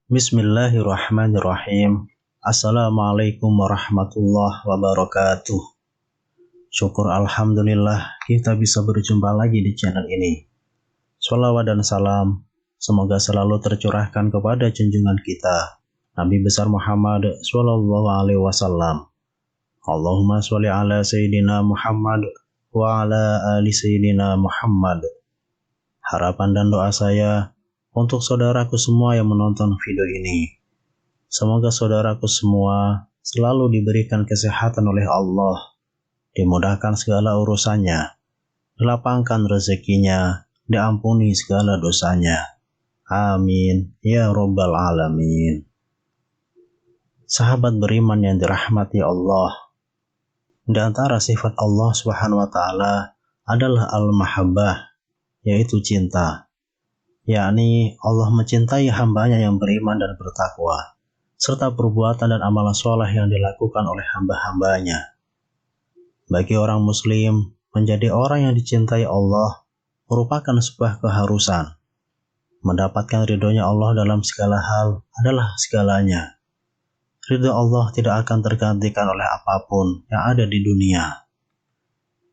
Bismillahirrahmanirrahim. Assalamualaikum warahmatullahi wabarakatuh. Syukur alhamdulillah kita bisa berjumpa lagi di channel ini. Shalawat dan salam semoga selalu tercurahkan kepada junjungan kita Nabi besar Muhammad sallallahu alaihi wasallam. Allahumma sholli ala sayyidina Muhammad wa ala ali sayyidina Muhammad. Harapan dan doa saya untuk saudaraku semua yang menonton video ini, semoga saudaraku semua selalu diberikan kesehatan oleh Allah, dimudahkan segala urusannya, dilapangkan rezekinya, diampuni segala dosanya. Amin ya rabbal alamin. Sahabat beriman yang dirahmati Allah, di antara sifat Allah Subhanahu wa taala adalah al-mahabbah, yaitu cinta. Yakni Allah mencintai hambanya yang beriman dan bertakwa, serta perbuatan dan amalan soleh yang dilakukan oleh hamba-hambanya. Bagi orang muslim, menjadi orang yang dicintai Allah merupakan sebuah keharusan. Mendapatkan ridhonya Allah dalam segala hal adalah segalanya. Ridho Allah tidak akan tergantikan oleh apapun yang ada di dunia.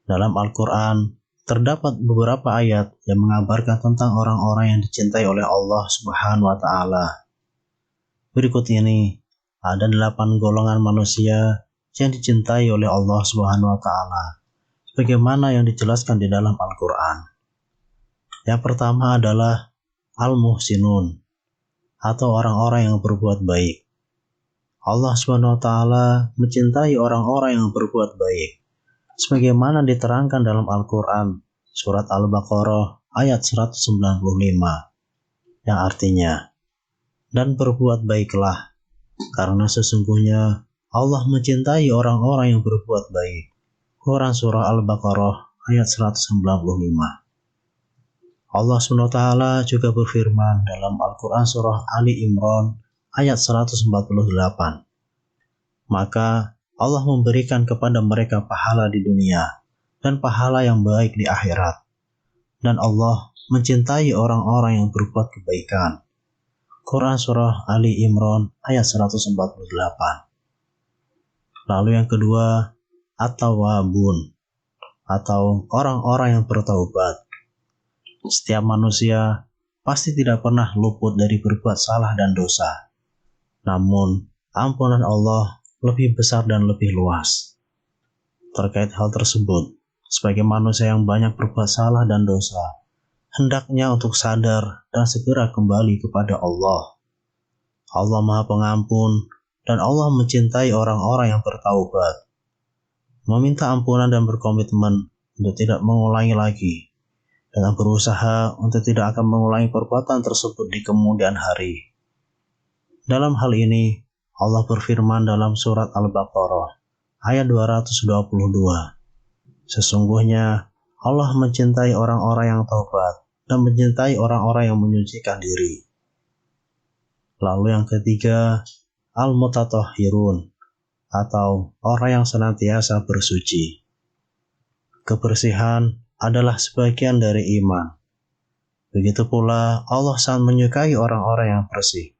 Dalam Al-Quran, terdapat beberapa ayat yang mengabarkan tentang orang-orang yang dicintai oleh Allah Subhanahu wa taala. Berikut ini ada 8 golongan manusia yang dicintai oleh Allah Subhanahu wa taala, sebagaimana yang dijelaskan di dalam Al-Qur'an. Yang pertama adalah al-muhsinun, atau orang-orang yang berbuat baik. Allah Subhanahu wa taala mencintai orang-orang yang berbuat baik, sebagaimana diterangkan dalam Al-Quran, surat Al-Baqarah ayat 195, yang artinya, dan berbuat baiklah, karena sesungguhnya Allah mencintai orang-orang yang berbuat baik. Quran surah Al-Baqarah ayat 195. Allah SWT juga berfirman dalam Al-Quran surah Ali Imran ayat 148. Maka Allah memberikan kepada mereka pahala di dunia dan pahala yang baik di akhirat. Dan Allah mencintai orang-orang yang berbuat kebaikan. Quran surah Ali Imran ayat 148. Lalu yang kedua, at-tawwabun, atau orang-orang yang bertaubat. Setiap manusia pasti tidak pernah luput dari berbuat salah dan dosa. Namun, ampunan Allah lebih besar dan lebih luas. Terkait hal tersebut, sebagai manusia yang banyak berbuat salah dan dosa, hendaknya untuk sadar dan segera kembali kepada Allah. Allah Maha Pengampun dan Allah mencintai orang-orang yang bertaubat. Meminta ampunan dan berkomitmen untuk tidak mengulangi lagi, dengan berusaha untuk tidak akan mengulangi perbuatan tersebut di kemudian hari. Dalam hal ini, Allah berfirman dalam surat Al-Baqarah ayat 222. Sesungguhnya Allah mencintai orang-orang yang taubat dan mencintai orang-orang yang menyucikan diri. Lalu yang ketiga, al-mutatahhirun, atau orang yang senantiasa bersuci. Kebersihan adalah sebagian dari iman. Begitu pula Allah sangat menyukai orang-orang yang bersih.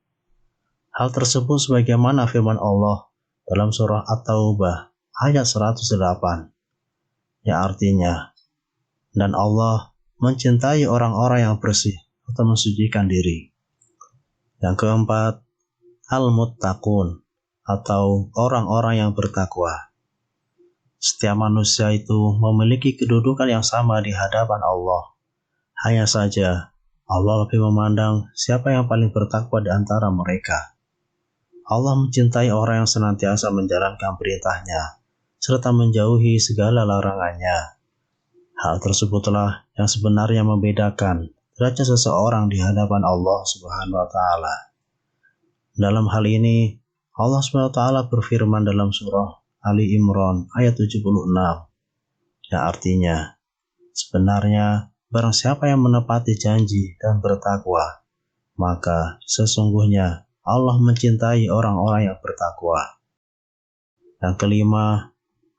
Hal tersebut sebagaimana firman Allah dalam surah At-Taubah ayat 108, yang artinya, dan Allah mencintai orang-orang yang bersih atau mensucikan diri. Yang keempat, al-muttaqun, atau orang-orang yang bertakwa. Setiap manusia itu memiliki kedudukan yang sama di hadapan Allah. Hanya saja Allah lebih memandang siapa yang paling bertakwa di antara mereka. Allah mencintai orang yang senantiasa menjalankan perintahnya, serta menjauhi segala larangannya. Hal tersebutlah yang sebenarnya membedakan derajat seseorang di hadapan Allah Subhanahu wa taala. Dalam hal ini, Allah Subhanahu wa taala berfirman dalam surah Ali Imran ayat 76, yang artinya, sebenarnya barang siapa yang menepati janji dan bertakwa, maka sesungguhnya Allah mencintai orang-orang yang bertakwa. Yang kelima,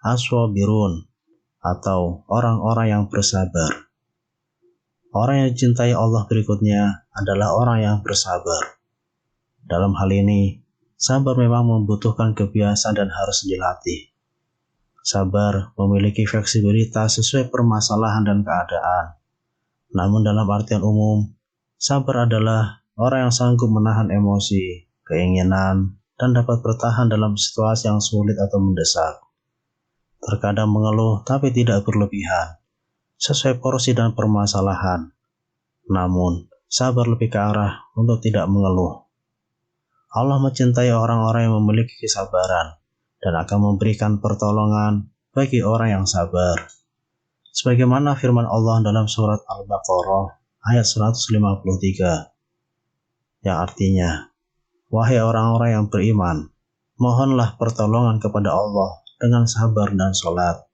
as-sabirun atau orang-orang yang bersabar. Orang yang dicintai Allah berikutnya adalah orang yang bersabar. Dalam hal ini, sabar memang membutuhkan kebiasaan dan harus dilatih. Sabar memiliki fleksibilitas sesuai permasalahan dan keadaan. Namun dalam artian umum, sabar adalah orang yang sanggup menahan emosi, keinginan, dan dapat bertahan dalam situasi yang sulit atau mendesak. Terkadang mengeluh tapi tidak berlebihan, sesuai porsi dan permasalahan. Namun, sabar lebih ke arah untuk tidak mengeluh. Allah mencintai orang-orang yang memiliki kesabaran dan akan memberikan pertolongan bagi orang yang sabar. Sebagaimana firman Allah dalam surat Al-Baqarah ayat 153, yang artinya, wahai orang-orang yang beriman, mohonlah pertolongan kepada Allah dengan sabar dan sholat.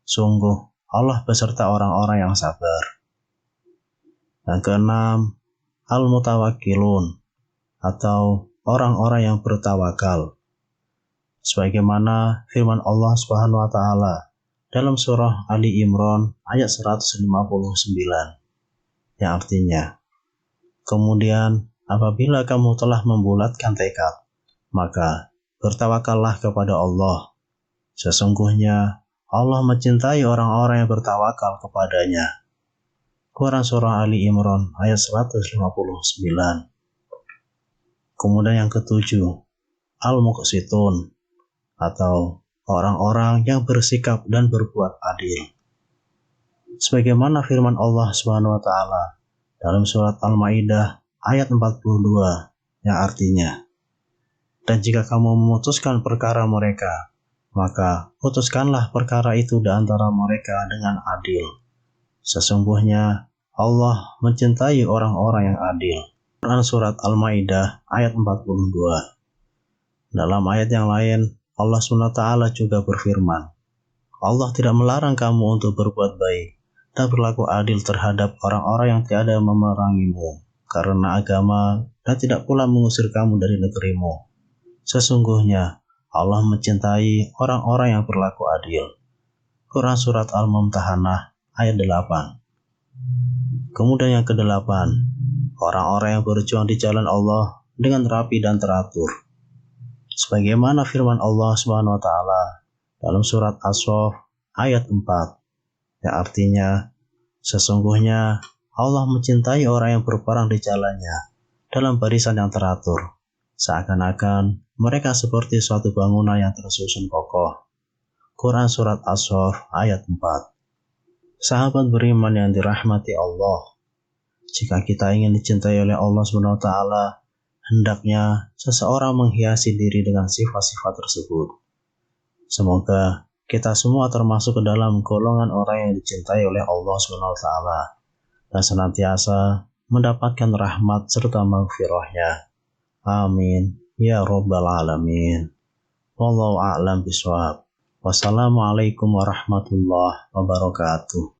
Sungguh, Allah beserta orang-orang yang sabar. Yang keenam, al-mutawakkilun atau orang-orang yang bertawakal. Sebagaimana firman Allah Subhanahu wa taala dalam surah Ali Imran ayat 159, yang artinya, kemudian apabila kamu telah membulatkan tekad, maka bertawakallah kepada Allah. Sesungguhnya Allah mencintai orang-orang yang bertawakal kepadanya. Quran surah Ali Imran ayat 159. Kemudian yang ketujuh, al-muqsitun atau orang-orang yang bersikap dan berbuat adil. Sebagaimana firman Allah Subhanahu wa taala dalam surat Al-Maidah ayat 42, yang artinya, dan jika kamu memutuskan perkara mereka, maka putuskanlah perkara itu di antara mereka dengan adil. Sesungguhnya Allah mencintai orang-orang yang adil. Quran surat Al-Maidah ayat 42. Dalam ayat yang lain, Allah SWT juga berfirman, Allah tidak melarang kamu untuk berbuat baik dan berlaku adil terhadap orang-orang yang tiada memerangimu karena agama dan tidak pula mengusir kamu dari negerimu. Sesungguhnya Allah mencintai orang-orang yang berlaku adil. Quran surat Al-Mumtahanah ayat 8. Kemudian yang kedelapan, orang-orang yang berjuang di jalan Allah dengan rapi dan teratur. Sebagaimana firman Allah Subhanahu wa taala dalam surat As-Saff ayat 4, yang artinya, sesungguhnya Allah mencintai orang yang berperang di jalannya dalam barisan yang teratur, seakan-akan mereka seperti suatu bangunan yang tersusun kokoh. Quran surat As-Saff ayat 4. Sahabat beriman yang dirahmati Allah, jika kita ingin dicintai oleh Allah Subhanahu wa taala, hendaknya seseorang menghiasi diri dengan sifat-sifat tersebut. Semoga kita semua termasuk ke dalam golongan orang yang dicintai oleh Allah Subhanahu wa taala dan senantiasa mendapatkan rahmat serta maghfirahnya. Amin ya rabbal alamin. Wallahu a'lam bishawab. Wassalamualaikum warahmatullahi wabarakatuh.